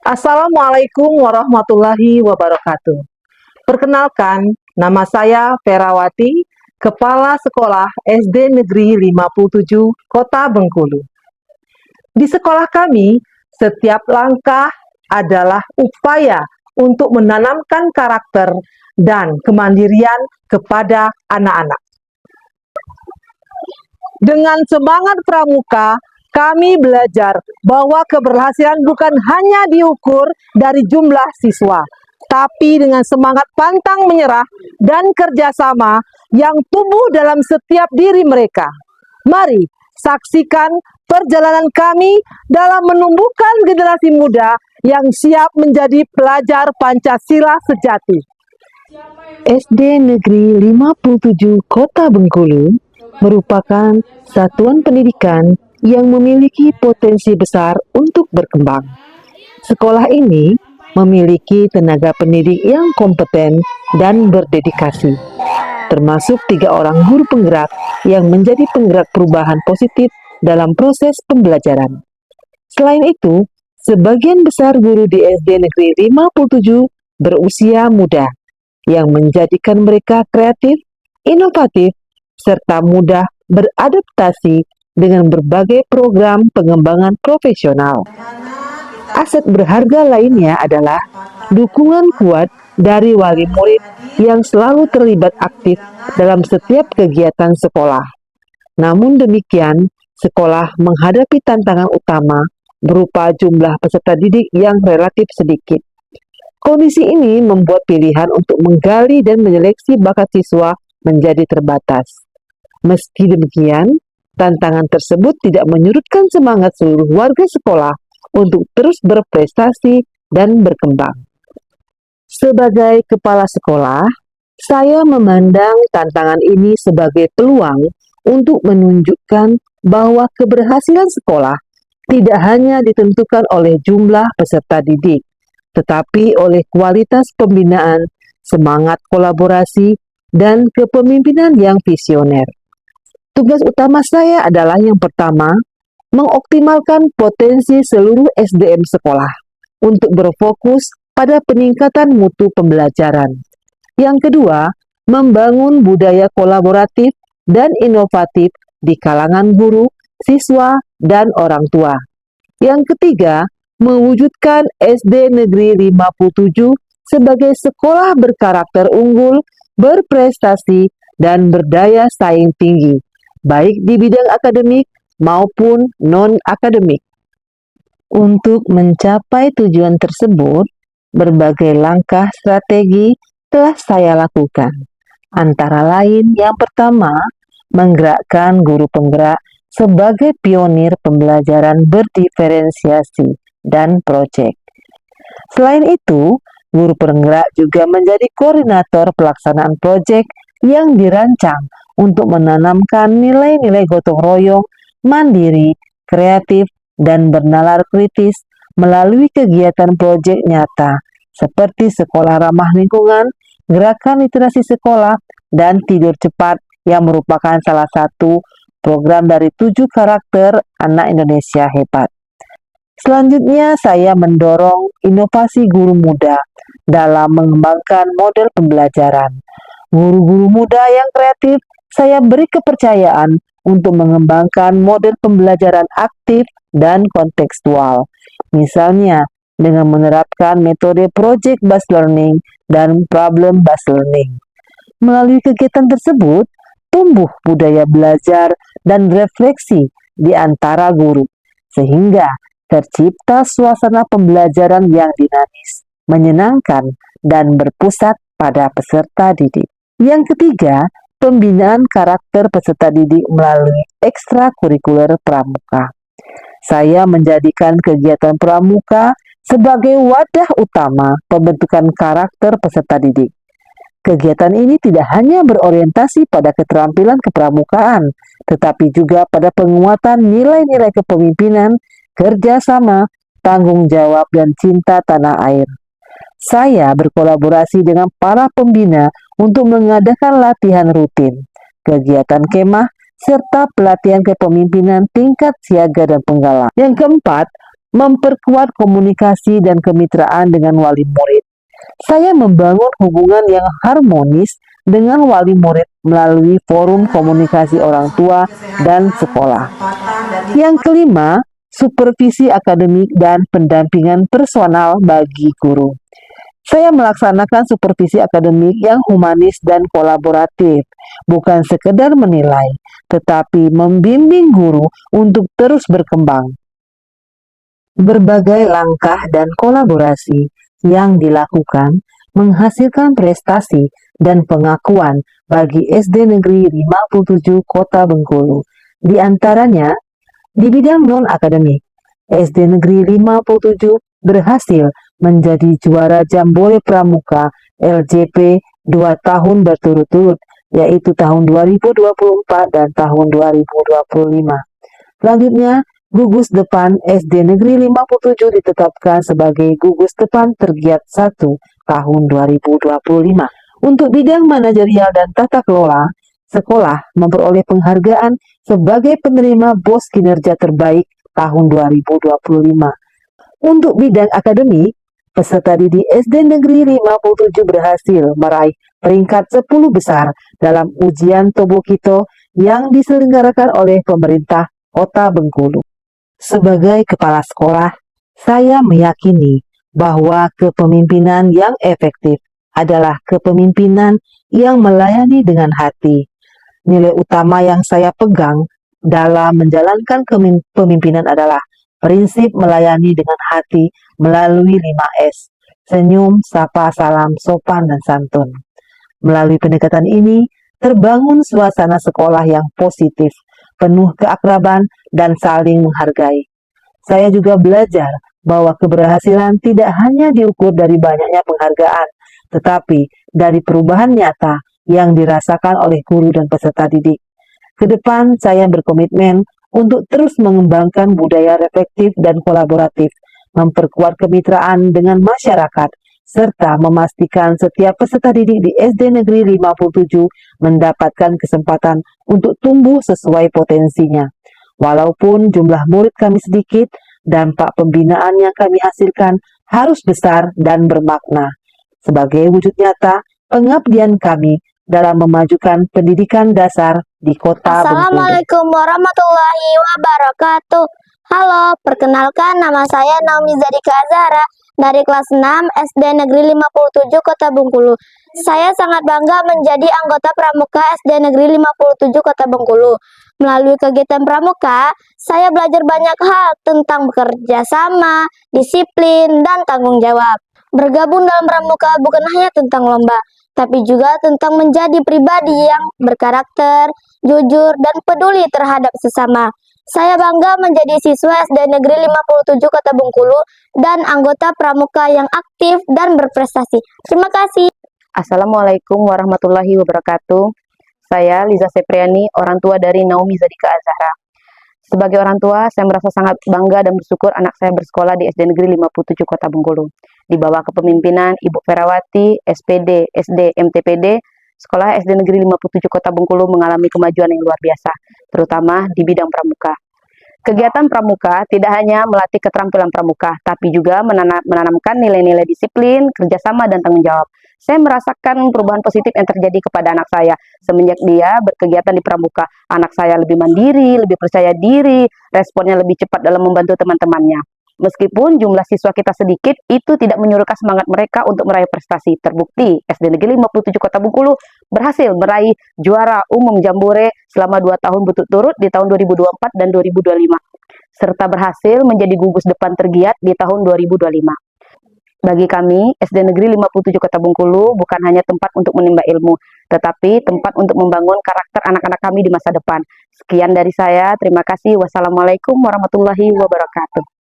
Assalamualaikum warahmatullahi wabarakatuh. Perkenalkan, nama saya Ferawati, Kepala Sekolah SD Negeri 57, Kota Bengkulu. Di sekolah kami, setiap langkah adalah upaya untuk menanamkan karakter dan kemandirian kepada anak-anak. Dengan semangat pramuka, kami belajar bahwa keberhasilan bukan hanya diukur dari jumlah siswa, tapi dengan semangat pantang menyerah dan kerjasama yang tumbuh dalam setiap diri mereka. Mari saksikan perjalanan kami dalam menumbuhkan generasi muda yang siap menjadi pelajar Pancasila sejati. SD Negeri 57 Kota Bengkulu merupakan satuan pendidikan yang memiliki potensi besar untuk berkembang. Sekolah ini memiliki tenaga pendidik yang kompeten dan berdedikasi, termasuk 3 orang guru penggerak yang menjadi penggerak perubahan positif dalam proses pembelajaran. Selain itu, sebagian besar guru di SD Negeri 57 berusia muda, yang menjadikan mereka kreatif, inovatif, serta mudah beradaptasi dengan berbagai program pengembangan profesional. Aset berharga lainnya adalah dukungan kuat dari wali murid yang selalu terlibat aktif dalam setiap kegiatan sekolah. Namun demikian, sekolah menghadapi tantangan utama berupa jumlah peserta didik yang relatif sedikit. Kondisi ini membuat pilihan untuk menggali dan menyeleksi bakat siswa menjadi terbatas. Meski demikian, tantangan tersebut tidak menyurutkan semangat seluruh warga sekolah untuk terus berprestasi dan berkembang. Sebagai kepala sekolah, saya memandang tantangan ini sebagai peluang untuk menunjukkan bahwa keberhasilan sekolah tidak hanya ditentukan oleh jumlah peserta didik, tetapi oleh kualitas pembinaan, semangat kolaborasi, dan kepemimpinan yang visioner. Tugas utama saya adalah yang pertama, mengoptimalkan potensi seluruh SDM sekolah untuk berfokus pada peningkatan mutu pembelajaran. Yang kedua, membangun budaya kolaboratif dan inovatif di kalangan guru, siswa, dan orang tua. Yang ketiga, mewujudkan SD Negeri 57 sebagai sekolah berkarakter unggul, berprestasi, dan berdaya saing tinggi, baik di bidang akademik maupun non-akademik. Untuk mencapai tujuan tersebut, berbagai langkah strategi telah saya lakukan. Antara lain, yang pertama, menggerakkan guru penggerak sebagai pionir pembelajaran berdiferensiasi dan proyek. Selain itu, guru penggerak juga menjadi koordinator pelaksanaan proyek yang dirancang untuk menanamkan nilai-nilai gotong royong, mandiri, kreatif, dan bernalar kritis melalui kegiatan proyek nyata seperti sekolah ramah lingkungan, gerakan literasi sekolah, dan tidur cepat yang merupakan salah satu program dari 7 karakter anak Indonesia hebat. Selanjutnya, saya mendorong inovasi guru muda dalam mengembangkan model pembelajaran. Guru-guru muda yang kreatif, saya beri kepercayaan untuk mengembangkan model pembelajaran aktif dan kontekstual. Misalnya, dengan menerapkan metode project-based learning dan problem-based learning. Melalui kegiatan tersebut, tumbuh budaya belajar dan refleksi di antara guru, sehingga tercipta suasana pembelajaran yang dinamis, menyenangkan, dan berpusat pada peserta didik. Yang ketiga, pembinaan karakter peserta didik melalui ekstrakurikuler pramuka. Saya menjadikan kegiatan pramuka sebagai wadah utama pembentukan karakter peserta didik. Kegiatan ini tidak hanya berorientasi pada keterampilan kepramukaan, tetapi juga pada penguatan nilai-nilai kepemimpinan, kerjasama, tanggung jawab, dan cinta tanah air. Saya berkolaborasi dengan para pembina untuk mengadakan latihan rutin, kegiatan kemah, serta pelatihan kepemimpinan tingkat siaga dan penggalang. Yang keempat, memperkuat komunikasi dan kemitraan dengan wali murid. Saya membangun hubungan yang harmonis dengan wali murid melalui forum komunikasi orang tua dan sekolah. Yang kelima, supervisi akademik dan pendampingan personal bagi guru. Saya melaksanakan supervisi akademik yang humanis dan kolaboratif, bukan sekedar menilai, tetapi membimbing guru untuk terus berkembang. Berbagai langkah dan kolaborasi yang dilakukan menghasilkan prestasi dan pengakuan bagi SD Negeri 57 Kota Bengkulu. Di antaranya, di bidang non-akademik, SD Negeri 57 berhasil menjadi juara Jambore Pramuka LJP 2 tahun berturut-turut, yaitu tahun 2024 dan tahun 2025. Selanjutnya, gugus depan SD Negeri 57 ditetapkan sebagai gugus depan tergiat 1 tahun 2025. Untuk bidang manajerial dan tata kelola, sekolah memperoleh penghargaan sebagai penerima BOS kinerja terbaik tahun 2025. Untuk bidang akademik, peserta didik SD Negeri 57 berhasil meraih peringkat 10 besar dalam ujian Tobokito yang diselenggarakan oleh pemerintah Kota Bengkulu. Sebagai kepala sekolah, saya meyakini bahwa kepemimpinan yang efektif adalah kepemimpinan yang melayani dengan hati. Nilai utama yang saya pegang dalam menjalankan kepemimpinan adalah prinsip melayani dengan hati melalui 5S, senyum, sapa, salam, sopan, dan santun. Melalui pendekatan ini, terbangun suasana sekolah yang positif, penuh keakraban, dan saling menghargai. Saya juga belajar bahwa keberhasilan tidak hanya diukur dari banyaknya penghargaan, tetapi dari perubahan nyata yang dirasakan oleh guru dan peserta didik. Kedepan, saya berkomitmen untuk terus mengembangkan budaya reflektif dan kolaboratif, memperkuat kemitraan dengan masyarakat, serta memastikan setiap peserta didik di SD Negeri 57 mendapatkan kesempatan untuk tumbuh sesuai potensinya. Walaupun jumlah murid kami sedikit, dampak pembinaan yang kami hasilkan harus besar dan bermakna. Sebagai wujud nyata, pengabdian kami dalam memajukan pendidikan dasar di Kota Bengkulu. Assalamualaikum warahmatullahi wabarakatuh. Halo, perkenalkan nama saya Naomi Zadika Azhara dari kelas 6 SD Negeri 57 Kota Bengkulu. Saya sangat bangga menjadi anggota Pramuka SD Negeri 57 Kota Bengkulu. Melalui kegiatan Pramuka, saya belajar banyak hal tentang bekerja sama, disiplin, dan tanggung jawab. Bergabung dalam Pramuka bukan hanya tentang lomba, tapi juga tentang menjadi pribadi yang berkarakter, jujur, dan peduli terhadap sesama. Saya bangga menjadi siswa SD Negeri 57 Kota Bengkulu dan anggota Pramuka yang aktif dan berprestasi. Terima kasih. Assalamualaikum warahmatullahi wabarakatuh. Saya Liza Sepriani, orang tua dari Naomi Zadika Azhara. Sebagai orang tua, saya merasa sangat bangga dan bersyukur anak saya bersekolah di SD Negeri 57 Kota Bengkulu. Di bawah kepemimpinan Ibu Ferawati, SPD, SD, MTPD, Sekolah SD Negeri 57 Kota Bengkulu mengalami kemajuan yang luar biasa, terutama di bidang pramuka. Kegiatan pramuka tidak hanya melatih keterampilan pramuka, tapi juga menanamkan nilai-nilai disiplin, kerjasama, dan tanggung jawab. Saya merasakan perubahan positif yang terjadi kepada anak saya semenjak dia berkegiatan di pramuka. Anak saya lebih mandiri, lebih percaya diri, responnya lebih cepat dalam membantu teman-temannya. Meskipun jumlah siswa kita sedikit, itu tidak menyurutkan semangat mereka untuk meraih prestasi. Terbukti, SD Negeri 57 Kota Bengkulu berhasil meraih juara umum Jambore selama 2 tahun berturut-turut di tahun 2024 dan 2025, serta berhasil menjadi gugus depan tergiat di tahun 2025. Bagi kami, SD Negeri 57 Kota Bengkulu bukan hanya tempat untuk menimba ilmu, tetapi tempat untuk membangun karakter anak-anak kami di masa depan. Sekian dari saya, terima kasih. Wassalamualaikum warahmatullahi wabarakatuh.